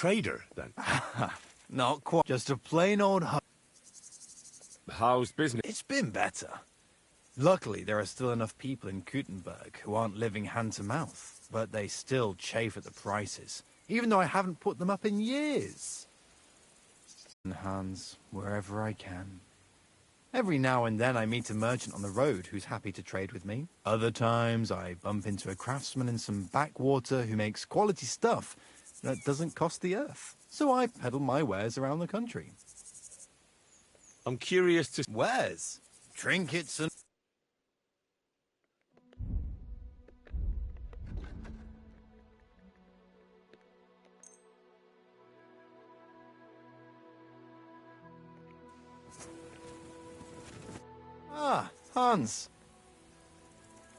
trader, then? Not quite. Just a plain old How's business? It's been better. Luckily, there are still enough people in Gutenberg who aren't living hand to mouth, but they still chafe at the prices, even though I haven't put them up in years. Hands wherever I can. Every now and then I meet a merchant on the road who's happy to trade with me. Other times I bump into a craftsman in some backwater who makes quality stuff that doesn't cost the earth. So I peddle my wares around the country. I'm curious to... Wares? Trinkets and... Ah, Hans.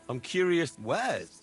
I'm curious... Wares?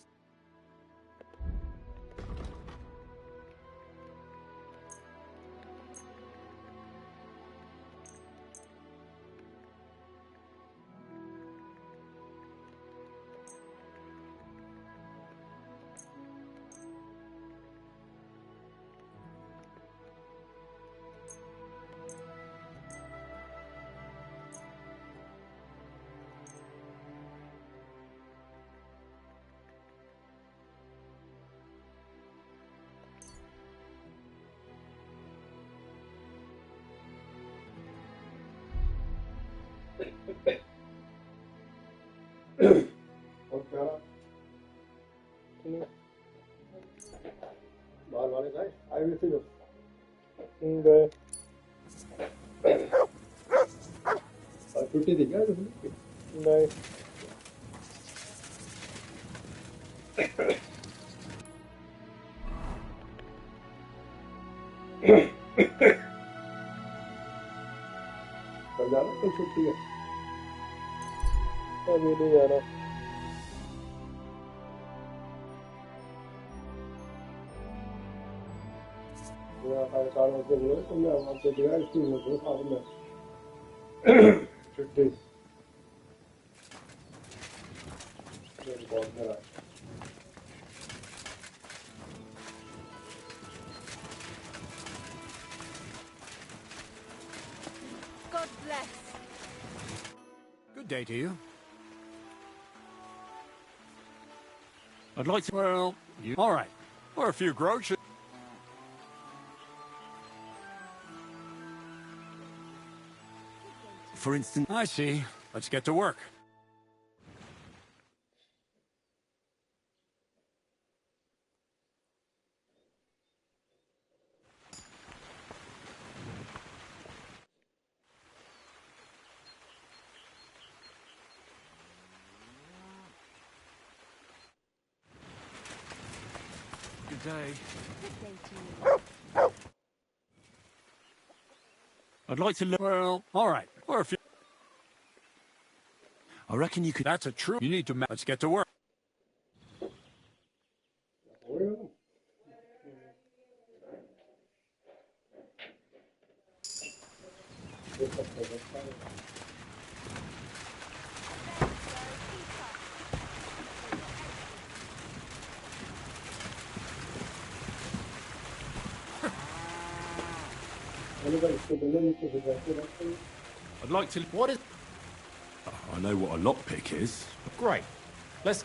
God bless. Good day to you. I'd like to... Well, you... All right. Or a few groceries. For instance... I see. Let's get to work. Good day. Good day to you. I'd like to look... Well, all right. Or a few... I reckon you could... That's a true... You need to... Let's get to work. I'd like to... What is... I know what a lockpick is. Great. Let's...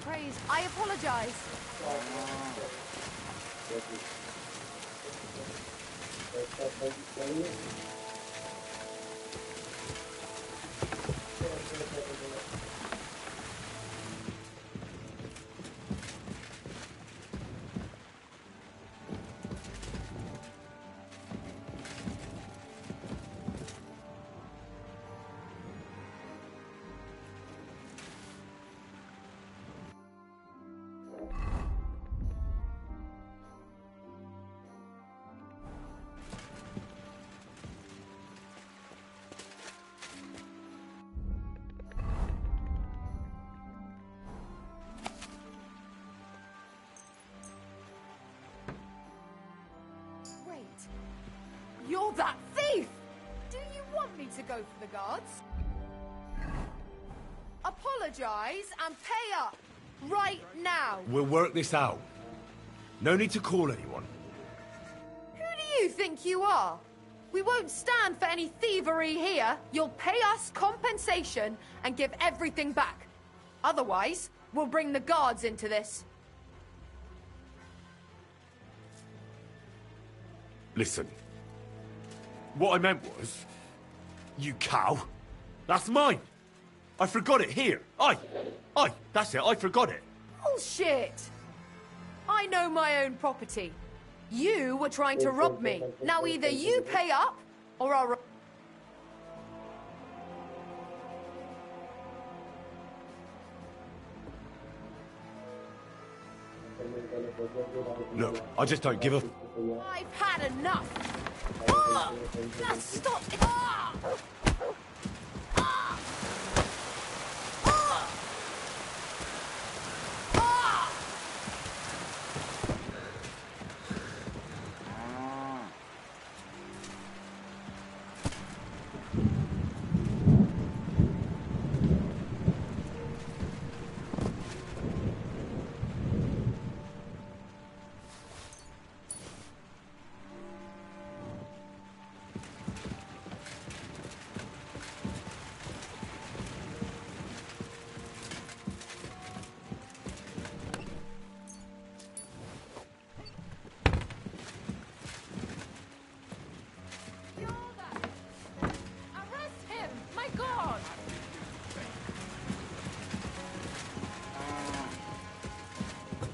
Praise, I apologize. You're that thief! Do you want me to go for the guards? Apologize and pay up! Right now! We'll work this out. No need to call anyone. Who do you think you are? We won't stand for any thievery here. You'll pay us compensation and give everything back. Otherwise, we'll bring the guards into this. Listen. What I meant was... You cow. That's mine. I forgot it here. Aye, that's it. I forgot it. Bullshit! I know my own property. You were trying to rob me. Now either you pay up, or I'll... Look, I just don't give a... I've had enough! Ah! Now stop! Ah! Ah! Ah! Ah!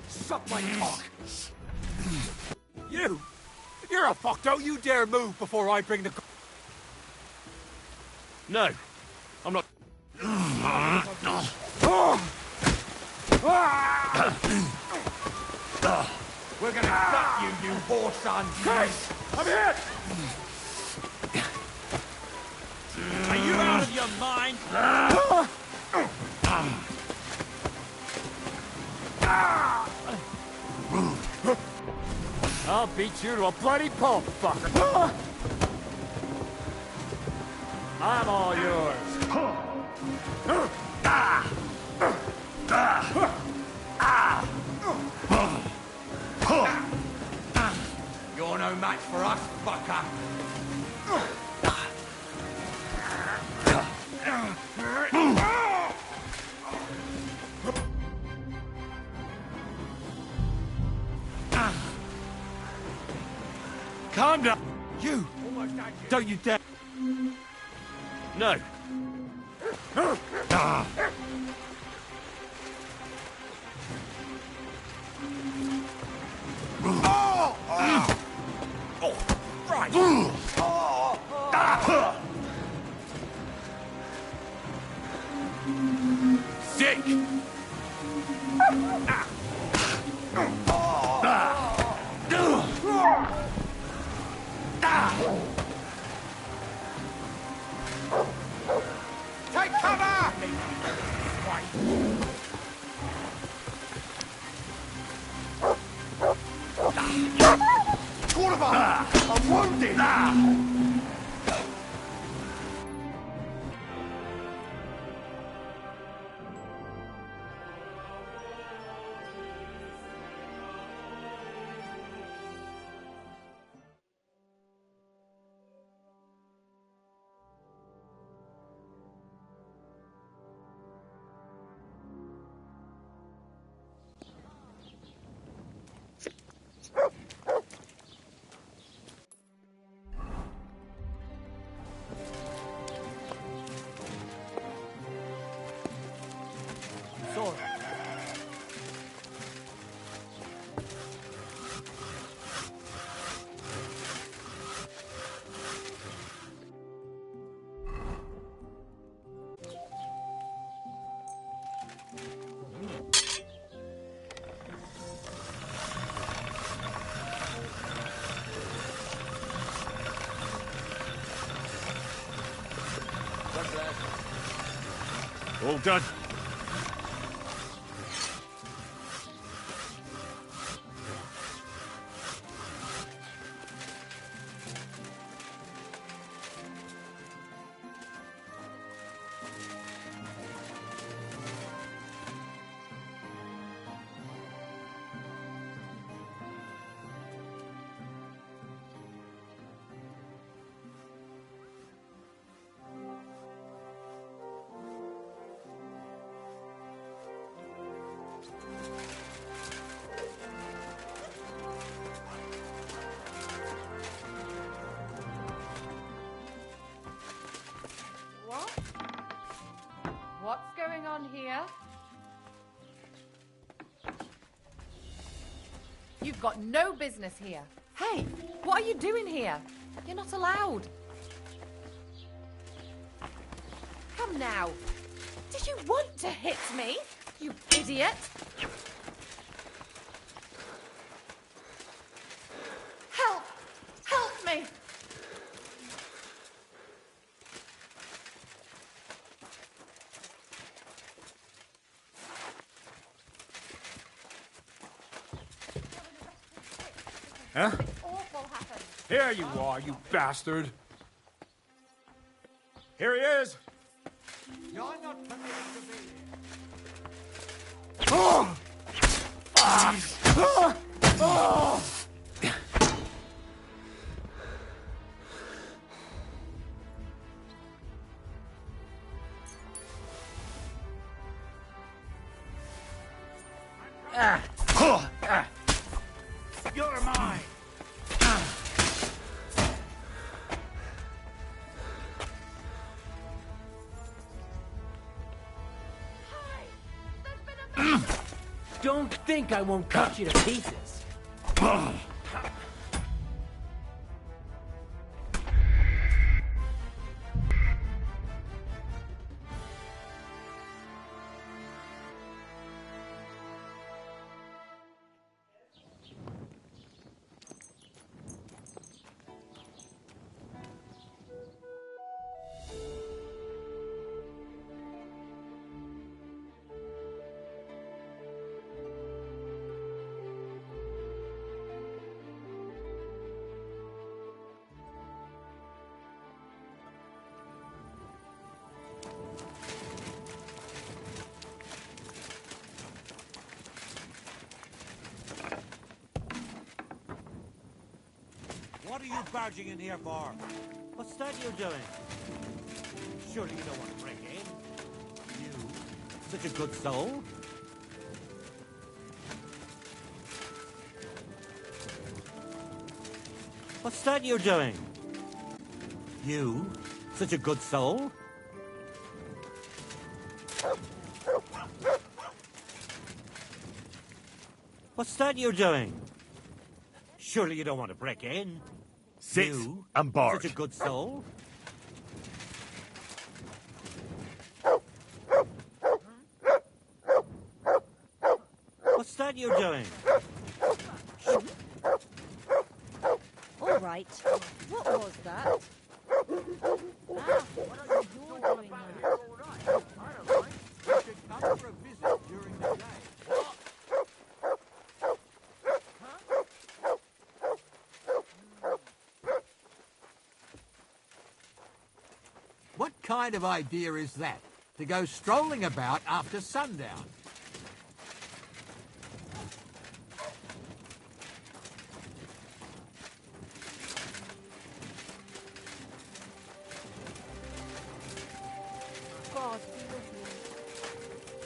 Suck my cock! You're a fuck! Don't you dare move before I bring the... No, I'm not... We're gonna stop you, you whore son! Chris! I'm hit! Are you out of your mind? I'll beat you to a bloody pulp, fucker! I'm all yours! You're no match for us, fucker! Calm down. You! Don't you dare! No! Right! Sick! Take cover! Quarterback! I'm wounded! All done. on here? You've got no business here. Hey, what are you doing here? You're not allowed. Come now. Did you want to hit me, you idiot? Help! Help me! Huh? Awful happened. Here you are, you bastard. Here he is. You're not permitted to be here. Oh! You're mine. Don't think I won't cut you to pieces. What are you barging in here for? What's that you're doing? Surely you don't want to break in. You, such a good soul. What's that you're doing? You, such a good soul. What's that you're doing? Surely you don't want to break in. Sit You, and bark. such a good soul. What's that you're doing? All right. What was that? What are you doing now? You should come for a visit during the day. What kind of idea is that? To go strolling about after sundown? God, be with me.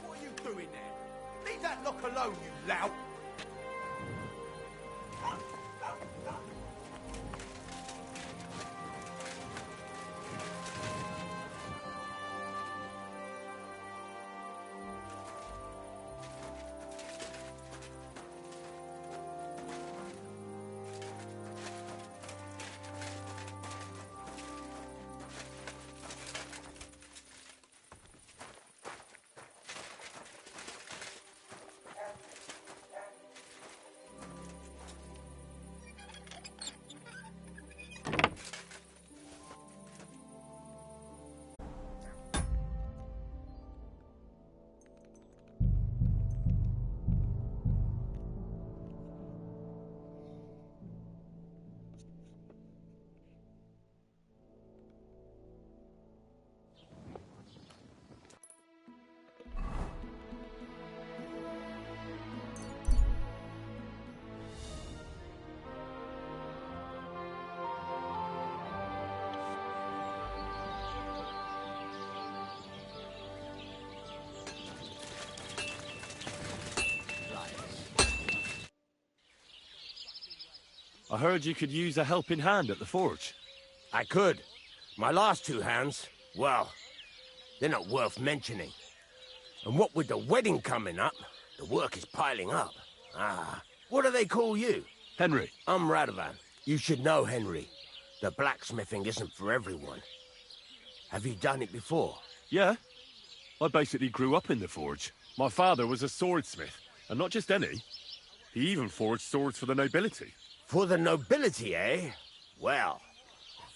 What are you doing there? Leave that lock alone, you lout. I heard you could use a helping hand at the forge. I could. My last two hands, well, they're not worth mentioning. And what with the wedding coming up, the work is piling up. Ah, what do they call you? Henry. I'm Radovan. You should know, Henry. The blacksmithing isn't for everyone. Have you done it before? Yeah. I basically grew up in the forge. My father was a swordsmith, and not just any. He even forged swords for the nobility. For the nobility, eh? Well,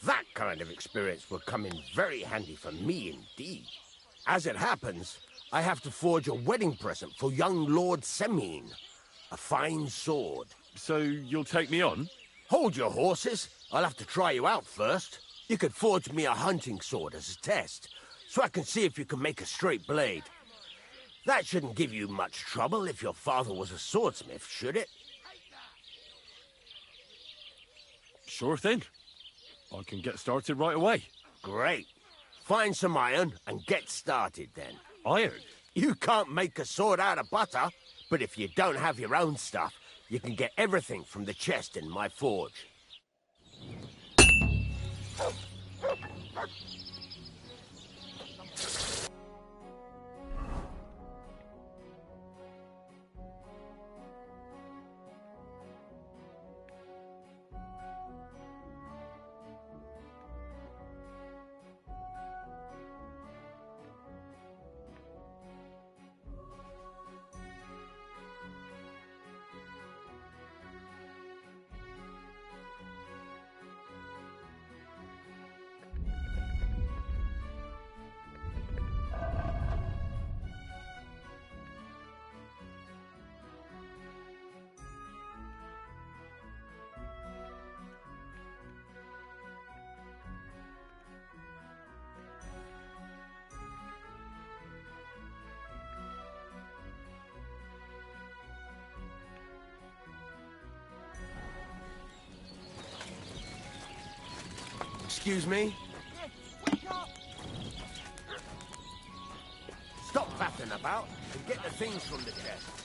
that kind of experience will come in very handy for me indeed. As it happens, I have to forge a wedding present for young Lord Semine. A fine sword. So you'll take me on? Hold your horses. I'll have to try you out first. You could forge me a hunting sword as a test, so I can see if you can make a straight blade. That shouldn't give you much trouble if your father was a swordsmith, should it? Sure thing. I can get started right away. Great. Find some iron and get started then. Iron? You can't make a sword out of butter, but if you don't have your own stuff, you can get everything from the chest in my forge. Excuse me? Stop faffing about and get the things from the chest.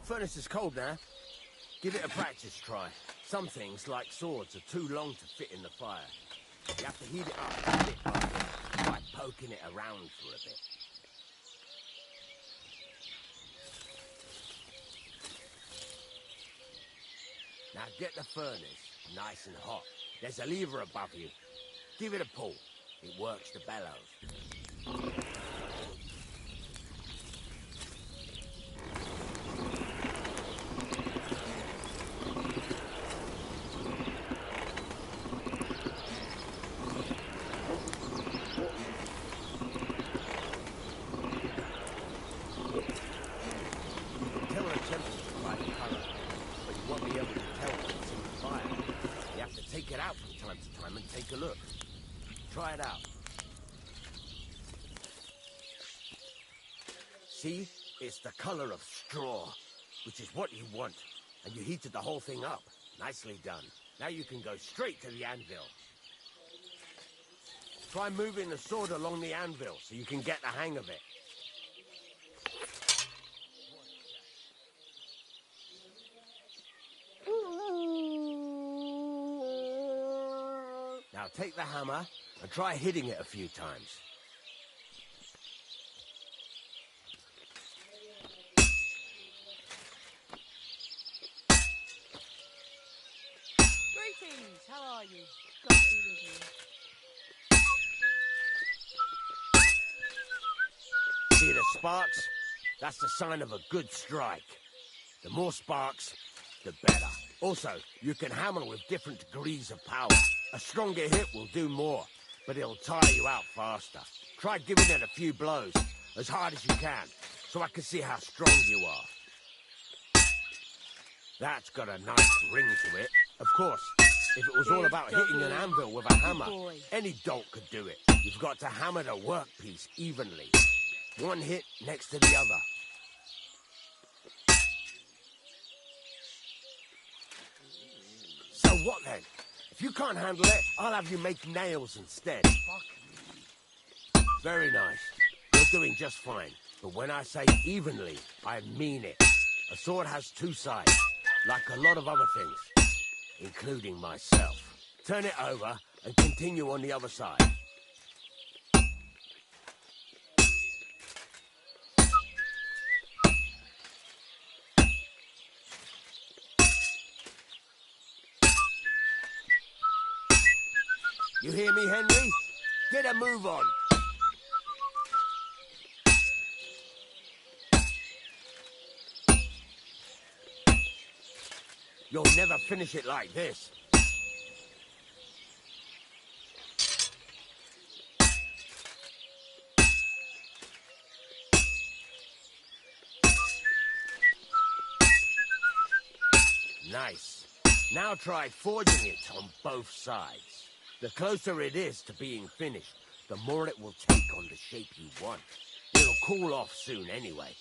Furnace is cold now. Give it a practice try. Some things, like swords, are too long to fit in the fire. You have to heat it up bit by bit by poking it around for a bit. Now get the furnace nice and hot. There's a lever above you. Give it a pull. It works the bellows. Take a look. Try it out. See? It's the color of straw, which is what you want. And you heated the whole thing up. Nicely done. Now you can go straight to the anvil. Try moving the sword along the anvil so you can get the hang of it. Now take the hammer and try hitting it a few times. Greetings, how are you? God be with you. See the sparks? That's the sign of a good strike. The more sparks, the better. Also, you can hammer with different degrees of power. A stronger hit will do more, but it'll tire you out faster. Try giving it a few blows. As hard as you can, so I can see how strong you are. That's got a nice ring to it. Of course, if it was all about hitting an anvil with a hammer, any dolt could do it. You've got to hammer the workpiece evenly. One hit next to the other. So what then? If you can't handle it, I'll have you make nails instead. Very nice. You're doing just fine. But when I say evenly, I mean it. A sword has two sides, like a lot of other things, including myself. Turn it over and continue on the other side. You hear me, Henry? Get a move on. You'll never finish it like this. Nice. Now try forging it on both sides. The closer it is to being finished, the more it will take on the shape you want. It'll cool off soon anyway.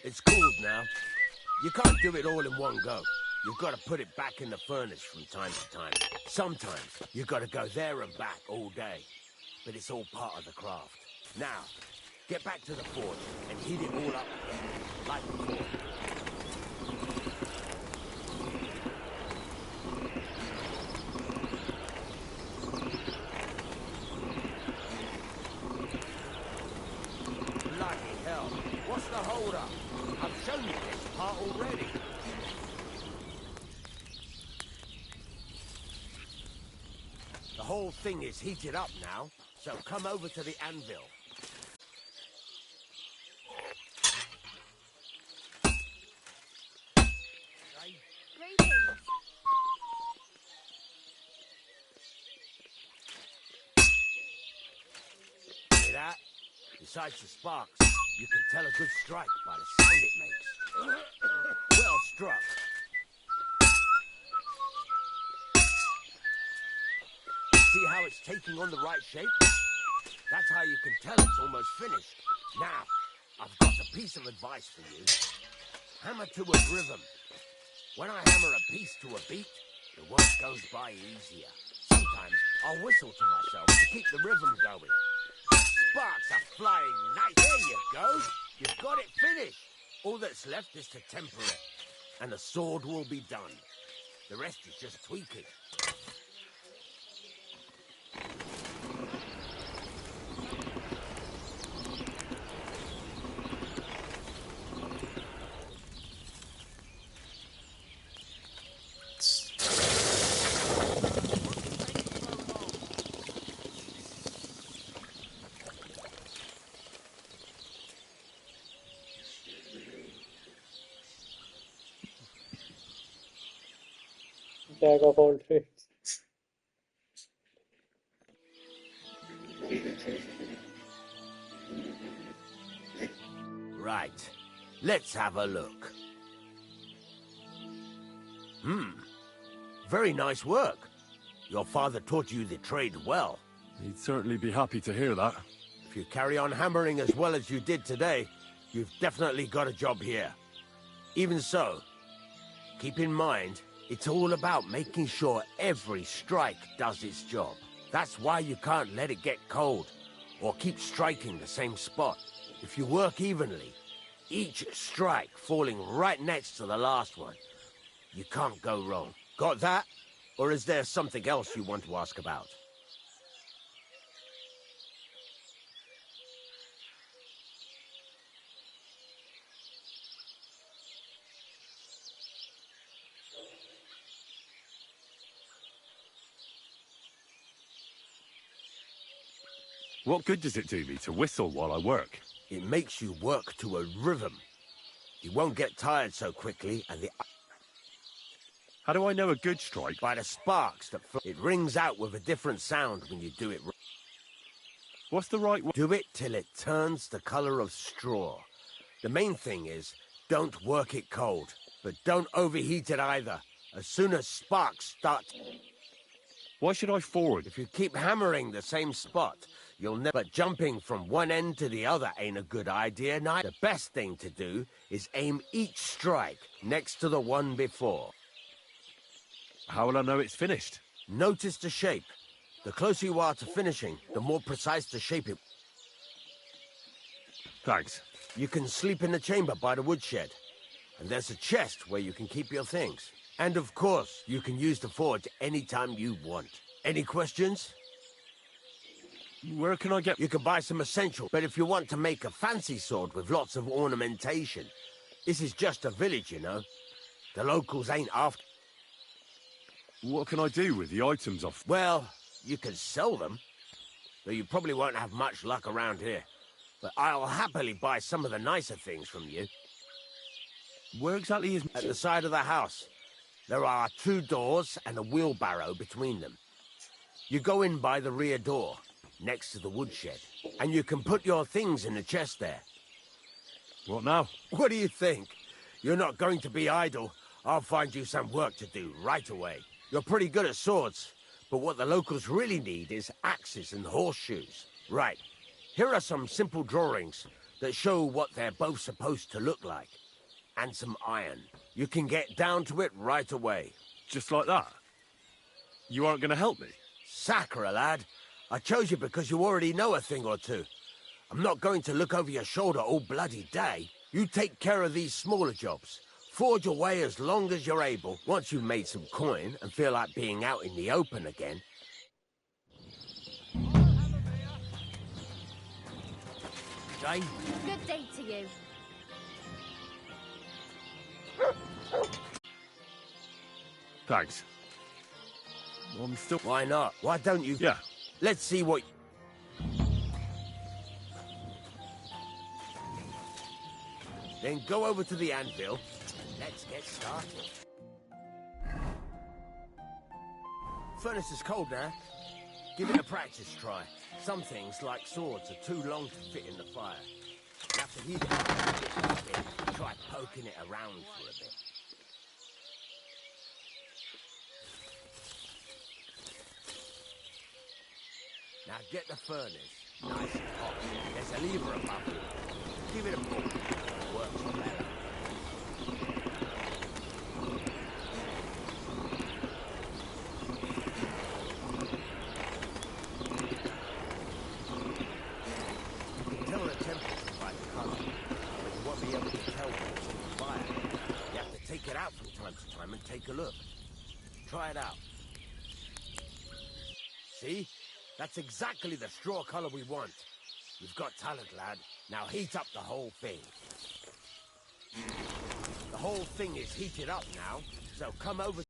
It's cooled now. You can't do it all in one go. You've got to put it back in the furnace from time to time. Sometimes you've got to go there and back all day. But it's all part of the craft. Now, get back to the forge and heat it all up again, like before. Bloody hell. What's the hold up? I've shown you this part already. The whole thing is heated up now, so come over to the anvil. Hear that? Besides the sparks, you can tell a good strike by the sound it makes. Well struck. See how it's taking on the right shape? That's how you can tell it's almost finished. Now, I've got a piece of advice for you. Hammer to a rhythm. When I hammer a piece to a beat, the work goes by easier. Sometimes I'll whistle to myself to keep the rhythm going. Sparks are flying nice. There you go. You've got it finished. All that's left is to temper it, and the sword will be done. The rest is just tweaking. Jack of all trades. Right. Let's have a look. Very nice work. Your father taught you the trade well. He'd certainly be happy to hear that. If you carry on hammering as well as you did today, you've definitely got a job here. Even so, keep in mind, it's all about making sure every strike does its job. That's why you can't let it get cold, or keep striking the same spot. If you work evenly, each strike falling right next to the last one, you can't go wrong. Got that? Or is there something else you want to ask about? What good does it do me to whistle while I work? It makes you work to a rhythm. You won't get tired so quickly, and How do I know a good strike? by the sparks that it rings out with a different sound when you do it. What's the right way? Do it till it turns the color of straw. The main thing is, don't work it cold, but don't overheat it either. As soon as sparks start... Why should I forward? If you keep hammering the same spot, you'll never... But jumping from one end to the other ain't a good idea, neither. The best thing to do is aim each strike next to the one before. How will I know it's finished? Notice the shape. The closer you are to finishing, the more precise the shape it... Thanks. You can sleep in the chamber by the woodshed. And there's a chest where you can keep your things. And of course, you can use the forge anytime you want. Any questions? Where can I get... You can buy some essentials, but if you want to make a fancy sword with lots of ornamentation, this is just a village, you know. The locals ain't after... What can I do with the items off? Well, you can sell them, though you probably won't have much luck around here. But I'll happily buy some of the nicer things from you. Where exactly is... At the side of the house. There are 2 doors and a wheelbarrow between them. You go in by the rear door, next to the woodshed, and you can put your things in the chest there. What now? What do you think? You're not going to be idle. I'll find you some work to do right away. You're pretty good at swords, but what the locals really need is axes and horseshoes. Right. Here are some simple drawings that show what they're both supposed to look like. And some iron. You can get down to it right away. Just like that? You aren't going to help me? Sacre, lad. I chose you because you already know a thing or two. I'm not going to look over your shoulder all bloody day. You take care of these smaller jobs. Forge away as long as you're able. Once you've made some coin and feel like being out in the open again. Jane? Good day to you. Thanks. I'm still... Why not? Why don't you... Yeah. Let's see what... Then go over to the anvil. Let's get started. Furnace is cold now. Give it a practice try. Some things, like swords, are too long to fit in the fire. You have to heat it up a bit. Try poking it around for a bit. Now get the furnace nice and hot. There's a lever above it. Give it a pull. It works better. You can tell the temperature by the colour, but you won't be able to tell what's in the fire. You have to take it out from time to time and take a look. Try it out. See? That's exactly the straw colour we want. You've got talent, lad. Now heat up the whole thing. The whole thing is heated up now, so come over